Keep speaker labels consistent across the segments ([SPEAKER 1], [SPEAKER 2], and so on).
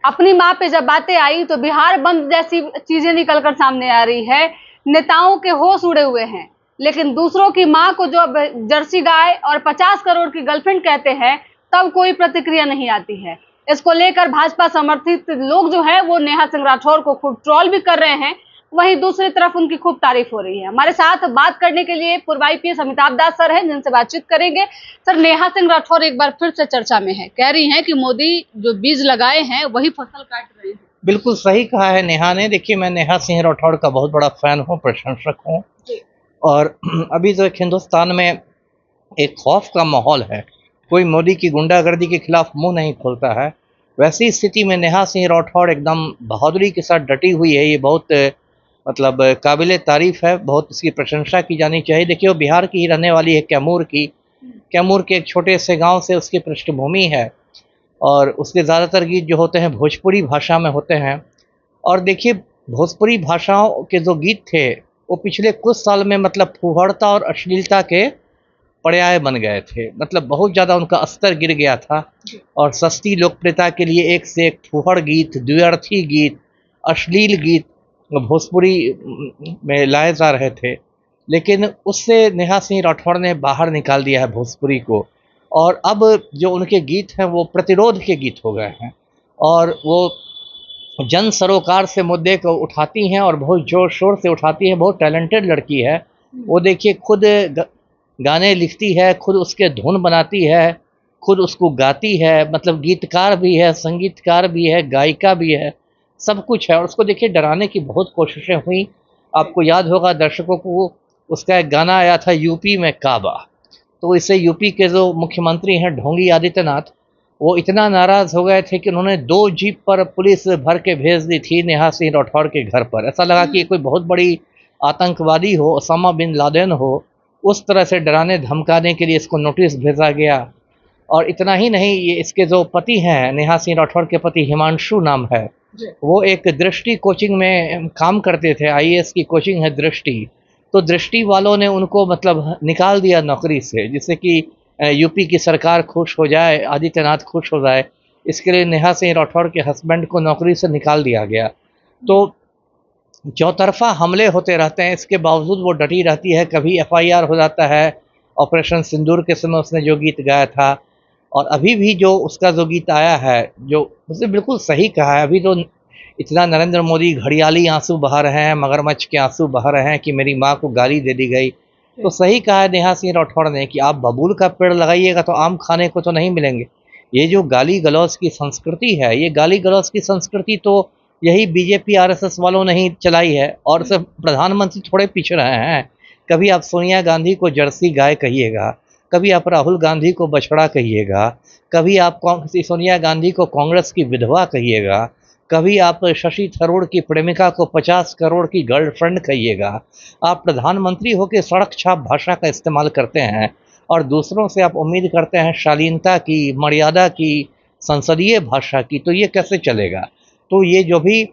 [SPEAKER 1] अपनी माँ पे जब बातें आई तो बिहार बंद जैसी चीजें निकलकर सामने आ रही है। नेताओं के होश उड़े हुए हैं, लेकिन दूसरों की माँ को जो अब जर्सी गाय और 50 करोड़ की गर्लफ्रेंड कहते हैं, तब कोई प्रतिक्रिया नहीं आती है। इसको लेकर भाजपा समर्थित लोग जो है वो नेहा सिंह राठौर को खूब ट्रोल भी कर रहे हैं, वहीं दूसरी तरफ उनकी खूब तारीफ हो रही है। हमारे साथ बात करने के लिए पूर्व आईपीएस अमिताभ दास सर हैं, जिनसे बातचीत करेंगे। सर, नेहा सिंह राठौर एक बार फिर से चर्चा में है, कह रही हैं कि मोदी जो बीज लगाए हैं वही फसल काट रहे हैं।
[SPEAKER 2] बिल्कुल सही कहा है नेहा ने। देखिए, मैं नेहा सिंह राठौर का बहुत बड़ा फैन हूँ, प्रशंसक हूँ। और अभी तो हिंदुस्तान में एक खौफ का माहौल है, कोई मोदी की गुंडागर्दी के खिलाफ मुंह नहीं खोलता है। वैसी स्थिति में नेहा सिंह राठौर एकदम बहादुरी के साथ डटी हुई है। ये बहुत मतलब काबिले तारीफ है, बहुत इसकी प्रशंसा की जानी चाहिए। देखिए, वो बिहार की ही रहने वाली है, कैमूर की। कैमूर के एक छोटे से गांव से उसकी पृष्ठभूमि है और उसके ज़्यादातर गीत जो होते हैं भोजपुरी भाषा में होते हैं। और देखिए, भोजपुरी भाषाओं के जो गीत थे वो पिछले कुछ साल में मतलब फूहड़ता और अश्लीलता के पर्याय बन गए थे। मतलब बहुत ज़्यादा उनका स्तर गिर गया था और सस्ती लोकप्रियता के लिए एक से एक फूहड़ गीत, द्व्यर्थी गीत, अश्लील गीत भोजपुरी में लाए जा रहे थे। लेकिन उससे नेहा सिंह राठौर ने बाहर निकाल दिया है भोजपुरी को, और अब जो उनके गीत हैं वो प्रतिरोध के गीत हो गए हैं और वो जन सरोकार से मुद्दे को उठाती हैं और बहुत जोर शोर से उठाती हैं। बहुत टैलेंटेड लड़की है वो। देखिए, खुद गाने लिखती है, खुद उसके धुन बनाती है, खुद उसको गाती है। मतलब गीतकार भी है, संगीतकार भी है, गायिका भी है, सब कुछ है। और उसको देखिए डराने की बहुत कोशिशें हुई। आपको याद होगा दर्शकों को, उसका एक गाना आया था यूपी में काबा। तो इससे यूपी के जो मुख्यमंत्री हैं ढोंगी आदित्यनाथ, वो इतना नाराज़ हो गए थे कि उन्होंने 2 जीप पर पुलिस भर के भेज दी थी नेहा सिंह राठौर के घर पर। ऐसा लगा कि ये कोई बहुत बड़ी आतंकवादी हो, ओसामा बिन लादेन हो। उस तरह से डराने धमकाने के लिए इसको नोटिस भेजा गया। और इतना ही नहीं, ये इसके जो पति हैं, नेहा सिंह राठौर के पति हिमांशु नाम है, वो एक दृष्टि कोचिंग में काम करते थे। आईएएस की कोचिंग है दृष्टि। तो दृष्टि वालों ने उनको मतलब निकाल दिया नौकरी से, जिससे कि यूपी की सरकार खुश हो जाए, आदित्यनाथ खुश हो जाए। इसके लिए नेहा सिंह राठौर के हस्बैंड को नौकरी से निकाल दिया गया। तो चौतरफा हमले होते रहते हैं, इसके बावजूद वो डटी रहती है। कभी एफआईआर हो जाता है, ऑपरेशन सिंदूर के समय उसने जो गीत गाया था, और अभी भी जो उसका जो गीत आया है, जो उसने बिल्कुल सही कहा है। अभी तो इतना नरेंद्र मोदी घड़ियाली आंसू बहा रहे हैं, मगरमच्छ के आंसू बहा रहे हैं कि मेरी माँ को गाली दे दी गई। तो सही कहा है नेहा सिंह राठौर ने कि आप बबूल का पेड़ लगाइएगा तो आम खाने को तो नहीं मिलेंगे। ये जो गाली गलौज की संस्कृति है, ये गाली गलौज की संस्कृति तो यही बीजेपी आरएसएस वालों ने ही चलाई है, और सिर्फ प्रधानमंत्री थोड़े पीछे रहे हैं। कभी आप सोनिया गांधी को जर्सी गाय कहिएगा, कभी आप राहुल गांधी को बछड़ा कहिएगा, कभी आप सोनिया गांधी को कांग्रेस की विधवा कहिएगा, कभी आप शशि थरूर की प्रेमिका को 50 करोड़ की गर्लफ्रेंड कहिएगा। आप प्रधानमंत्री होकर सड़क छाप भाषा का इस्तेमाल करते हैं और दूसरों से आप उम्मीद करते हैं शालीनता की, मर्यादा की, संसदीय भाषा की। तो ये कैसे चलेगा? तो ये जो भी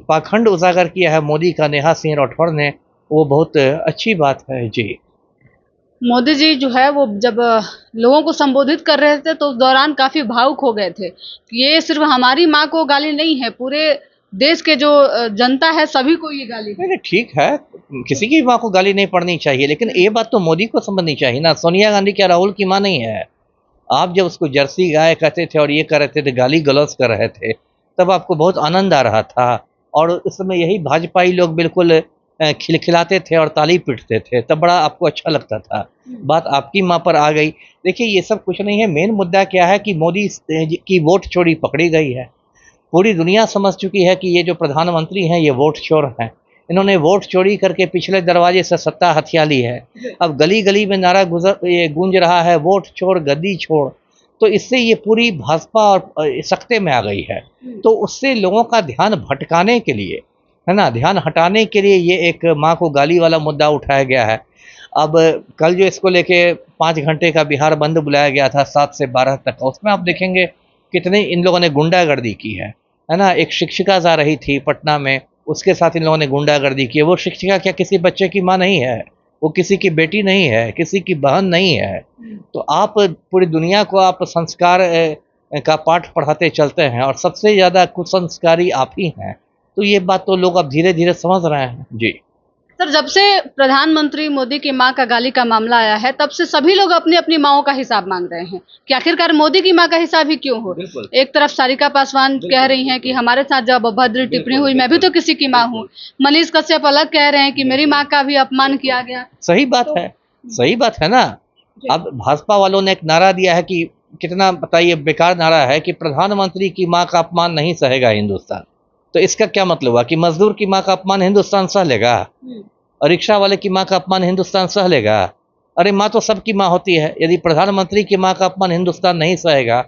[SPEAKER 2] पाखंड उजागर किया है मोदी का नेहा सिंह राठौर ने, वो बहुत अच्छी बात है जी।
[SPEAKER 1] मोदी जी जो है वो जब लोगों को संबोधित कर रहे थे तो उस दौरान काफी भावुक हो गए थे। ये सिर्फ हमारी माँ को गाली नहीं है, पूरे देश के जो जनता है सभी को ये गाली है।
[SPEAKER 2] नहीं, ठीक है, किसी की माँ को गाली नहीं पड़नी चाहिए, लेकिन ये बात तो मोदी को समझनी चाहिए ना। सोनिया गांधी क्या राहुल की माँ नहीं है? आप जब उसको जर्सी गाय कहते थे और ये कर रहे थे, गाली गलौज कर रहे थे, तब आपको बहुत आनंद आ रहा था। और उस समय यही भाजपाई लोग बिल्कुल खिलखिलाते थे और ताली पीटते थे, तब बड़ा आपको अच्छा लगता था। बात आपकी माँ पर आ गई। देखिए, ये सब कुछ नहीं है। मेन मुद्दा क्या है कि मोदी की वोट चोरी पकड़ी गई है। पूरी दुनिया समझ चुकी है कि ये जो प्रधानमंत्री हैं ये वोट चोर हैं। इन्होंने वोट चोरी करके पिछले दरवाजे से सत्ता हथिया ली है। अब गली गली में नारा ये गूंज रहा है, वोट चोर गद्दी छोड़। तो इससे ये पूरी भाजपा और सख्ते में आ गई है। तो उससे लोगों का ध्यान भटकाने के लिए, है ना, ध्यान हटाने के लिए ये एक माँ को गाली वाला मुद्दा उठाया गया है। अब कल जो इसको लेके 5 घंटे का बिहार बंद बुलाया गया था 7 से 12 तक, उसमें आप देखेंगे कितने इन लोगों ने गुंडागर्दी की है ना। एक शिक्षिका जा रही थी पटना में, उसके साथ इन लोगों ने गुंडागर्दी की है। वो शिक्षिका क्या किसी बच्चे की माँ नहीं है? वो किसी की बेटी नहीं है, किसी की बहन नहीं है। तो आप पूरी दुनिया को आप संस्कार का पाठ पढ़ाते चलते हैं और सबसे ज़्यादा कुसंस्कारी आप ही हैं। तो ये बात तो लोग अब धीरे धीरे समझ रहे हैं। जी
[SPEAKER 1] सर, जब से प्रधानमंत्री मोदी की मां का गाली का मामला आया है, तब से सभी लोग अपनी अपनी माओं का हिसाब मांग रहे हैं कि आखिरकार मोदी की मां का हिसाब ही क्यों हो। एक तरफ सारिका पासवान कह रही हैं कि हमारे साथ जब अभद्र टिप्पणी हुई, मैं भी तो किसी की मां हूँ। मनीष कश्यप अलग कह रहे हैं कि मेरी मां का भी अपमान किया गया।
[SPEAKER 2] सही बात है, सही बात है ना। अब भाजपा वालों ने एक नारा दिया है कि कितना बताइए बेकार नारा है कि प्रधानमंत्री की मां का अपमान नहीं सहेगा हिंदुस्तान। तो इसका क्या मतलब हुआ कि मजदूर की मां का अपमान हिंदुस्तान सह लेगा और रिक्शा वाले की मां का अपमान हिंदुस्तान सह लेगा? अरे मां तो सबकी मां होती है। यदि प्रधानमंत्री की मां का अपमान हिंदुस्तान नहीं सहेगा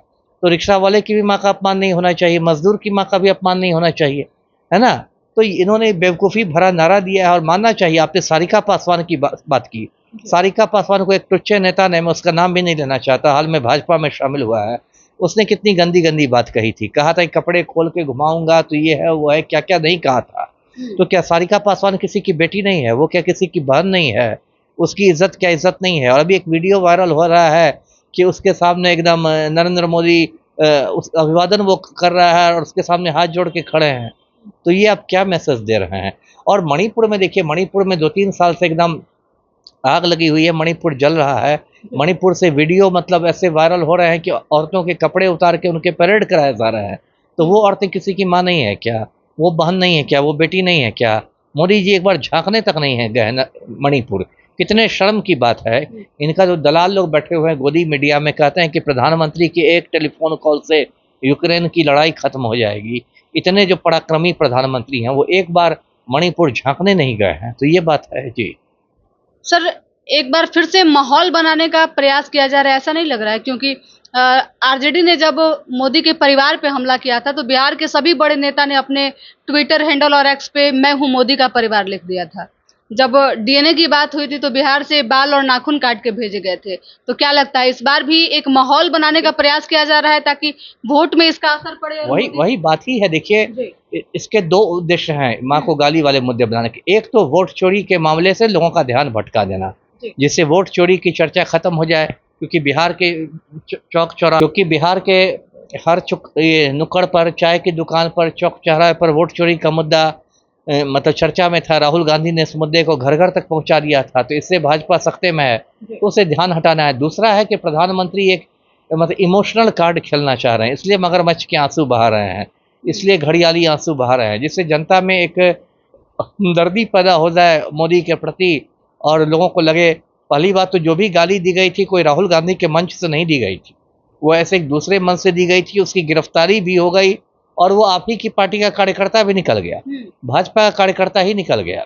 [SPEAKER 2] तो रिक्शा वाले की भी मां का अपमान नहीं होना चाहिए, मजदूर की मां का भी अपमान नहीं होना चाहिए, है ना। तो इन्होंने बेवकूफ़ी भरा नारा दिया है और मानना चाहिए। आपने सारिका पासवान की बात की। सारिका पासवान को एक टुच्चे नेता ने, मैं उसका नाम भी नहीं लेना चाहता, हाल में भाजपा में शामिल हुआ है, उसने कितनी गंदी गंदी बात कही थी। कहा था कि कपड़े खोल के घुमाऊंगा तो ये है वो है, क्या क्या नहीं कहा था। तो क्या सारिका पासवान किसी की बेटी नहीं है? वो क्या किसी की बहन नहीं है? उसकी इज्जत क्या इज्जत नहीं है? और अभी एक वीडियो वायरल हो रहा है कि उसके सामने एकदम नरेंद्र मोदी उस अभिवादन वो कर रहा है और उसके सामने हाथ जोड़ के खड़े हैं। तो ये आप क्या मैसेज दे रहे हैं? और मणिपुर में देखिए, मणिपुर में 2-3 साल से एकदम आग लगी हुई है, मणिपुर जल रहा है। मणिपुर से वीडियो मतलब ऐसे वायरल हो रहे हैं कि औरतों के कपड़े उतार के उनके परेड कराया जा रहा है। तो वो औरतें किसी की माँ नहीं है क्या? वो बहन नहीं है क्या? वो बेटी नहीं है क्या? मोदी जी एक बार झांकने तक नहीं है गए न मणिपुर। कितने शर्म की बात है। इनका जो दलाल लोग बैठे हुए हैं गोदी मीडिया में, कहते हैं कि प्रधानमंत्री की एक टेलीफोन कॉल से यूक्रेन की लड़ाई खत्म हो जाएगी। इतने जो पराक्रमी प्रधानमंत्री हैं वो एक बार मणिपुर झांकने नहीं गए हैं। तो ये बात है। जी
[SPEAKER 1] सर, एक बार फिर से माहौल बनाने का प्रयास किया जा रहा है, ऐसा नहीं लग रहा है? क्योंकि आरजेडी ने जब मोदी के परिवार पे हमला किया था तो बिहार के सभी बड़े नेता ने अपने ट्विटर हैंडल और एक्स पे मैं हूं मोदी का परिवार लिख दिया था। जब डीएनए की बात हुई थी तो बिहार से बाल और नाखून काट के भेजे गए थे। तो क्या लगता है इस बार भी एक माहौल बनाने का प्रयास किया जा रहा है ताकि वोट में इसका असर पड़े? और
[SPEAKER 2] वही बात ही है। देखिए, इसके 2 उद्देश्य हैं माँ को गाली वाले मुद्दे बनाने के। एक तो वोट चोरी के मामले से लोगों का ध्यान भटका देना, जिससे वोट चोरी की चर्चा खत्म हो जाए। क्योंकि बिहार के चौक चौराहे, क्योंकि बिहार के हर नुक्कड़ पर, चाय की दुकान पर, चौक चौराहे पर वोट चोरी का मुद्दा मतलब चर्चा में था। राहुल गांधी ने इस मुद्दे को घर घर तक पहुंचा दिया था। तो इससे भाजपा सख्ते में है, तो उसे ध्यान हटाना है। दूसरा है कि प्रधानमंत्री एक मतलब इमोशनल कार्ड खेलना चाह रहे हैं, इसलिए मगरमच्छ के आंसू बहा रहे हैं, इसलिए घड़ियाली आंसू बहा रहे हैं, जिससे जनता में एक हमदर्दी पैदा हो जाए मोदी के प्रति और लोगों को लगे। पहली बात तो जो भी गाली दी गई थी कोई राहुल गांधी के मंच से नहीं दी गई थी, वो ऐसे एक दूसरे मंच से दी गई थी। उसकी गिरफ्तारी भी हो गई और वो आप ही की पार्टी का कार्यकर्ता भी निकल गया, भाजपा का कार्यकर्ता ही निकल गया।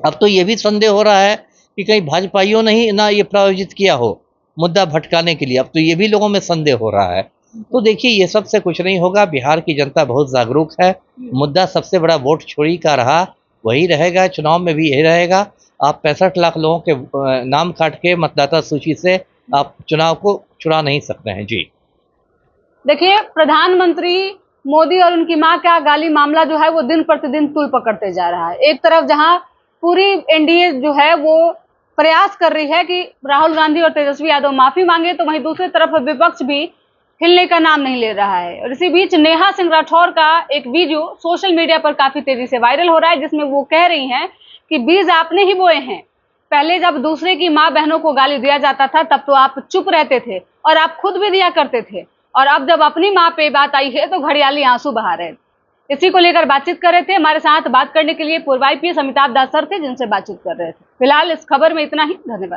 [SPEAKER 2] अब तो ये भी संदेह हो रहा है कि कहीं भाजपाइयों ने ही ना ये प्रायोजित किया हो मुद्दा भटकाने के लिए। अब तो ये भी लोगों में संदेह हो रहा है। तो देखिए, ये सब से कुछ नहीं होगा। बिहार की जनता बहुत जागरूक है। मुद्दा सबसे बड़ा वोट चोरी का रहा, वही रहेगा, चुनाव में भी यही रहेगा। आप 65 लाख लोगों के नाम काट के मतदाता सूची से आप चुनाव को चुरा नहीं सकते हैं। जी
[SPEAKER 1] देखिए, प्रधानमंत्री मोदी और उनकी मां का गाली मामला जो है वो दिन प्रतिदिन तूल पकड़ते जा रहा है। एक तरफ जहां पूरी एनडीए जो है वो प्रयास कर रही है कि राहुल गांधी और तेजस्वी यादव माफी मांगे, तो वहीं दूसरी तरफ विपक्ष भी हिलने का नाम नहीं ले रहा है। और इसी बीच नेहा सिंह राठौर का एक वीडियो सोशल मीडिया पर काफी तेजी से वायरल हो रहा है, जिसमें वो कह रही हैं कि बीज आपने ही बोए हैं। पहले जब दूसरे की माँ बहनों को गाली दिया जाता था तब तो आप चुप रहते थे और आप खुद भी दिया करते थे, और अब जब अपनी माँ पे बात आई है तो घड़ियाली आंसू बहा रहे। इसी को लेकर बातचीत कर रहे थे। हमारे साथ बात करने के लिए पूर्व IPS अमिताभ दास सर थे, जिनसे बातचीत कर रहे थे। फिलहाल इस खबर में इतना ही। धन्यवाद।